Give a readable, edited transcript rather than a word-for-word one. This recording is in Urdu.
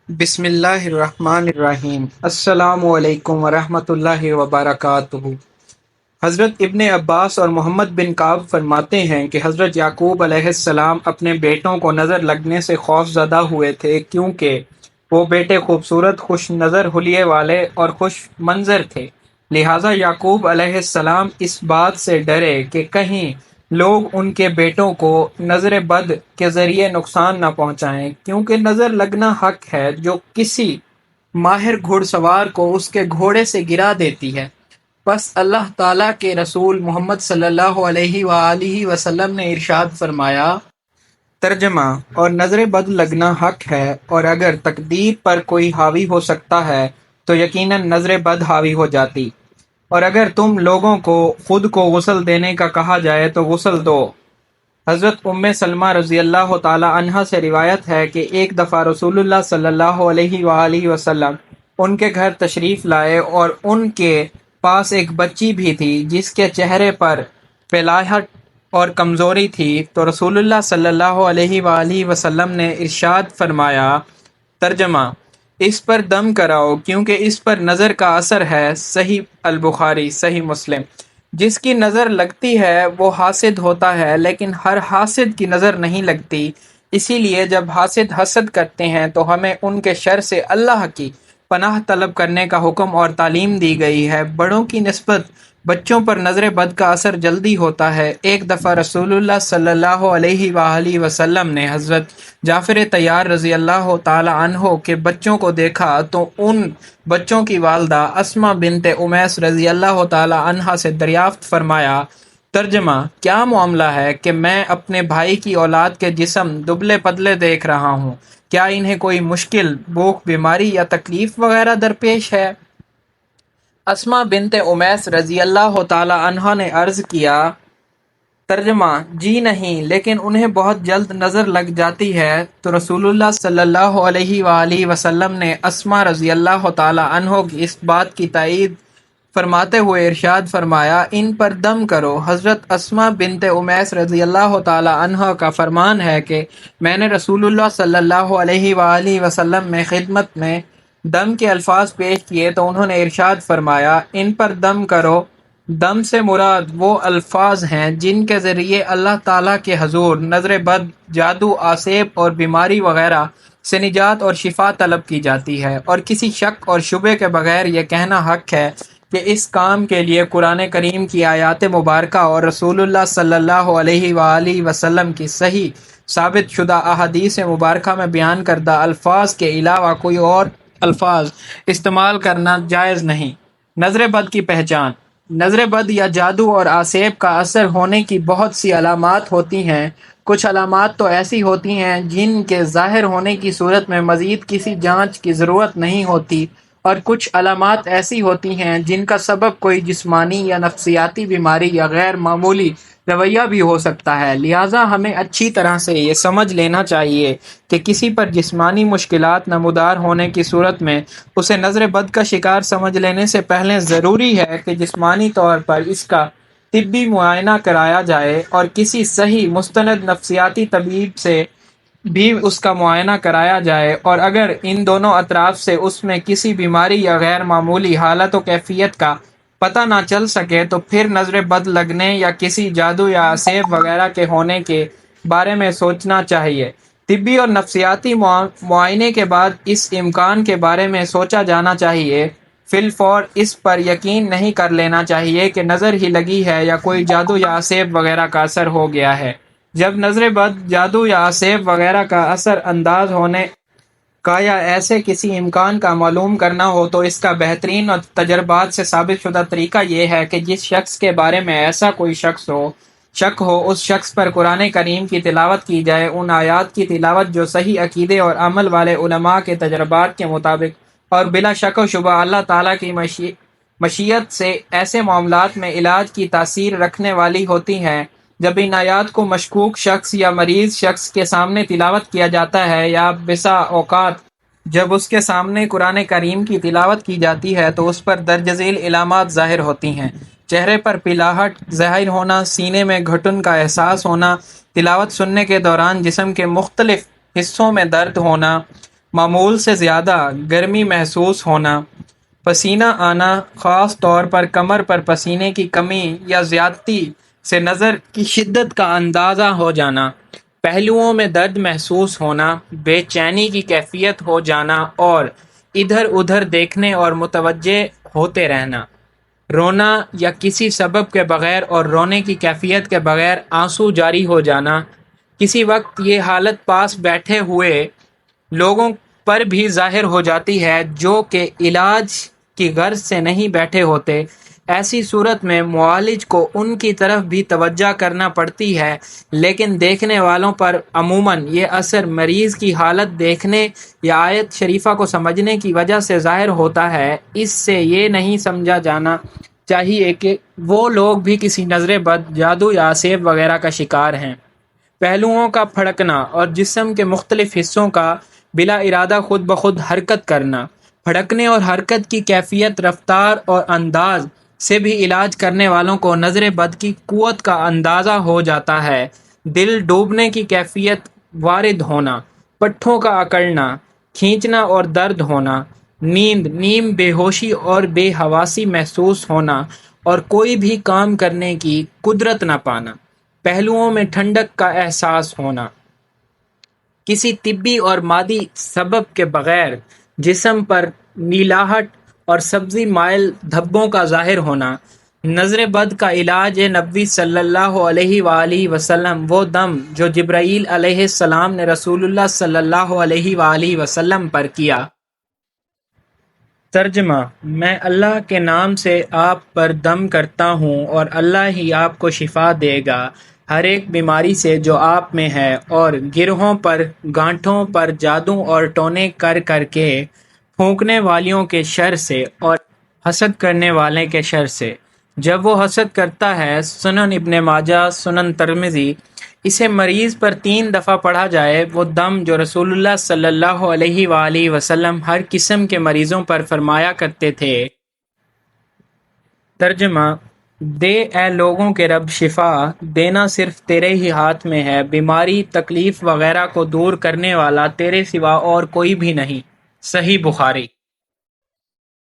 بسم اللہ الرحمن الرحیم۔ السلام علیکم ورحمۃ اللہ وبرکاتہ۔ حضرت ابن عباس اور محمد بن کعب فرماتے ہیں کہ حضرت یعقوب علیہ السلام اپنے بیٹوں کو نظر لگنے سے خوف زدہ ہوئے تھے، کیونکہ وہ بیٹے خوبصورت، خوش نظر، حلیے والے اور خوش منظر تھے۔ لہٰذا یعقوب علیہ السلام اس بات سے ڈرے کہ کہیں لوگ ان کے بیٹوں کو نظر بد کے ذریعے نقصان نہ پہنچائیں، کیونکہ نظر لگنا حق ہے جو کسی ماہر گھڑ سوار کو اس کے گھوڑے سے گرا دیتی ہے۔ بس اللہ تعالیٰ کے رسول محمد صلی اللہ علیہ وآلہ وسلم نے ارشاد فرمایا، ترجمہ: اور نظر بد لگنا حق ہے، اور اگر تقدیر پر کوئی حاوی ہو سکتا ہے تو یقیناً نظر بد حاوی ہو جاتی۔ اور اگر تم لوگوں کو خود کو غسل دینے کا کہا جائے تو غسل دو۔ حضرت ام سلمہ رضی اللہ تعالی عنہا سے روایت ہے کہ ایک دفعہ رسول اللہ صلی اللہ علیہ وآلہ وسلم ان کے گھر تشریف لائے اور ان کے پاس ایک بچی بھی تھی جس کے چہرے پر پلاہٹ اور کمزوری تھی، تو رسول اللہ صلی اللہ علیہ وآلہ وسلم نے ارشاد فرمایا، ترجمہ: اس پر دم کراؤ کیونکہ اس پر نظر کا اثر ہے۔ صحیح البخاری، صحیح مسلم۔ جس کی نظر لگتی ہے وہ حاسد ہوتا ہے، لیکن ہر حاسد کی نظر نہیں لگتی۔ اسی لیے جب حاسد حسد کرتے ہیں تو ہمیں ان کے شر سے اللہ کی پناہ طلب کرنے کا حکم اور تعلیم دی گئی ہے۔ بڑوں کی نسبت بچوں پر نظر بد کا اثر جلدی ہوتا ہے۔ ایک دفعہ رسول اللہ صلی اللہ علیہ وآلہ وسلم نے حضرت جعفر طیار رضی اللہ تعالی عنہ کے بچوں کو دیکھا تو ان بچوں کی والدہ اسماء بنت امیس رضی اللہ تعالی عنہا سے دریافت فرمایا، ترجمہ: کیا معاملہ ہے کہ میں اپنے بھائی کی اولاد کے جسم دبلے پتلے دیکھ رہا ہوں؟ کیا انہیں کوئی مشکل، بھوک، بیماری یا تکلیف وغیرہ درپیش ہے؟ اسماء بنت امیس رضی اللہ تعالی عنہا نے عرض کیا، ترجمہ: جی نہیں، لیکن انہیں بہت جلد نظر لگ جاتی ہے۔ تو رسول اللہ صلی اللہ علیہ وآلہ وسلم نے اسماء رضی اللہ تعالی عنہ کی اس بات کی تائید فرماتے ہوئے ارشاد فرمایا، ان پر دم کرو۔ حضرت اسماء بنت امیس رضی اللہ تعالی عنہ کا فرمان ہے کہ میں نے رسول اللہ صلی اللہ علیہ وآلہ وسلم میں خدمت میں دم کے الفاظ پیش کیے تو انہوں نے ارشاد فرمایا، ان پر دم کرو۔ دم سے مراد وہ الفاظ ہیں جن کے ذریعے اللہ تعالیٰ کے حضور نظر بد، جادو، آسیب اور بیماری وغیرہ سے نجات اور شفا طلب کی جاتی ہے، اور کسی شک اور شبے کے بغیر یہ کہنا حق ہے کہ اس کام کے لیے قرآن کریم کی آیات مبارکہ اور رسول اللہ صلی اللہ علیہ وآلہ وسلم کی صحیح ثابت شدہ احادیث مبارکہ میں بیان کردہ الفاظ کے علاوہ کوئی اور الفاظ استعمال کرنا جائز نہیں۔ نظر بد کی پہچان۔ نظر بد یا جادو اور آسیب کا اثر ہونے کی بہت سی علامات ہوتی ہیں۔ کچھ علامات تو ایسی ہوتی ہیں جن کے ظاہر ہونے کی صورت میں مزید کسی جانچ کی ضرورت نہیں ہوتی، اور کچھ علامات ایسی ہوتی ہیں جن کا سبب کوئی جسمانی یا نفسیاتی بیماری یا غیر معمولی رویہ بھی ہو سکتا ہے۔ لہٰذا ہمیں اچھی طرح سے یہ سمجھ لینا چاہیے کہ کسی پر جسمانی مشکلات نمودار ہونے کی صورت میں اسے نظر بد کا شکار سمجھ لینے سے پہلے ضروری ہے کہ جسمانی طور پر اس کا طبی معائنہ کرایا جائے، اور کسی صحیح مستند نفسیاتی طبیب سے بھی اس کا معائنہ کرایا جائے، اور اگر ان دونوں اطراف سے اس میں کسی بیماری یا غیر معمولی حالت و کیفیت کا پتہ نہ چل سکے تو پھر نظر بد لگنے یا کسی جادو یا آسیب وغیرہ کے ہونے کے بارے میں سوچنا چاہیے۔ طبی اور نفسیاتی معائنے کے بعد اس امکان کے بارے میں سوچا جانا چاہیے۔ فی الفور اس پر یقین نہیں کر لینا چاہیے کہ نظر ہی لگی ہے یا کوئی جادو یا آسیب وغیرہ کا اثر ہو گیا ہے۔ جب نظر بد، جادو یا آسیب وغیرہ کا اثر انداز ہونے کا یا ایسے کسی امکان کا معلوم کرنا ہو تو اس کا بہترین اور تجربات سے ثابت شدہ طریقہ یہ ہے کہ جس شخص کے بارے میں ایسا کوئی شک ہو اس شخص پر قرآن کریم کی تلاوت کی جائے، ان آیات کی تلاوت جو صحیح عقیدے اور عمل والے علماء کے تجربات کے مطابق اور بلا شک و شبہ اللہ تعالیٰ کی مشیت سے ایسے معاملات میں علاج کی تاثیر رکھنے والی ہوتی ہیں۔ جب ان آیات کو مشکوک شخص یا مریض شخص کے سامنے تلاوت کیا جاتا ہے، یا بسا اوقات جب اس کے سامنے قرآن کریم کی تلاوت کی جاتی ہے تو اس پر درج ذیل علامات ظاہر ہوتی ہیں: چہرے پر پلاہٹ ظاہر ہونا، سینے میں گھٹن کا احساس ہونا، تلاوت سننے کے دوران جسم کے مختلف حصوں میں درد ہونا، معمول سے زیادہ گرمی محسوس ہونا، پسینہ آنا، خاص طور پر کمر پر پسینے کی کمی یا زیادتی سے نظر کی شدت کا اندازہ ہو جانا، پہلوؤں میں درد محسوس ہونا، بے چینی کی کیفیت ہو جانا اور ادھر ادھر دیکھنے اور متوجہ ہوتے رہنا، رونا یا کسی سبب کے بغیر اور رونے کی کیفیت کے بغیر آنسو جاری ہو جانا، کسی وقت یہ حالت پاس بیٹھے ہوئے لوگوں پر بھی ظاہر ہو جاتی ہے جو کہ علاج کی غرض سے نہیں بیٹھے ہوتے۔ ایسی صورت میں معالج کو ان کی طرف بھی توجہ کرنا پڑتی ہے، لیکن دیکھنے والوں پر عموماً یہ اثر مریض کی حالت دیکھنے یا آیت شریفہ کو سمجھنے کی وجہ سے ظاہر ہوتا ہے۔ اس سے یہ نہیں سمجھا جانا چاہیے کہ وہ لوگ بھی کسی نظر بد، جادو یا سیب وغیرہ کا شکار ہیں۔ پہلوؤں کا پھڑکنا اور جسم کے مختلف حصوں کا بلا ارادہ خود بخود حرکت کرنا، پھڑکنے اور حرکت کی کیفیت، رفتار اور انداز سے بھی علاج کرنے والوں کو نظر بد کی قوت کا اندازہ ہو جاتا ہے۔ دل ڈوبنے کی کیفیت وارد ہونا، پٹھوں کا اکڑنا، کھینچنا اور درد ہونا، نیند، نیم بے ہوشی اور بے حواسی محسوس ہونا اور کوئی بھی کام کرنے کی قدرت نہ پانا، پہلوؤں میں ٹھنڈک کا احساس ہونا، کسی طبی اور مادی سبب کے بغیر جسم پر نیلاہٹ اور سبزی مائل دھبوں کا ظاہر ہونا۔ نظر بد کا علاج نبوی صلی اللہ علیہ وآلہ وسلم وہ دم جو جبرائیل علیہ السلام نے رسول اللہ صلی اللہ علیہ وآلہ وسلم پر کیا۔ ترجمہ: میں اللہ کے نام سے آپ پر دم کرتا ہوں اور اللہ ہی آپ کو شفا دے گا ہر ایک بیماری سے جو آپ میں ہے، اور گرہوں پر، گانٹھوں پر جادو اور ٹونے کر کر کے پھونکنے والیوں کے شر سے اور حسد کرنے والے کے شر سے۔ جب وہ حسد کرتا ہے، سنن ابن ماجہ، سنن ترمذی۔ اسے مریض پر 3 دفعہ پڑھا جائے، وہ دم جو رسول اللہ صلی اللہ علیہ وآلہ وسلم ہر قسم کے مریضوں پر فرمایا کرتے تھے۔ ترجمہ: دے اے لوگوں کے رب شفا، دینا صرف تیرے ہی ہاتھ میں ہے، بیماری، تکلیف وغیرہ کو دور کرنے والا تیرے سوا اور کوئی بھی نہیں۔ صحیح بخاری۔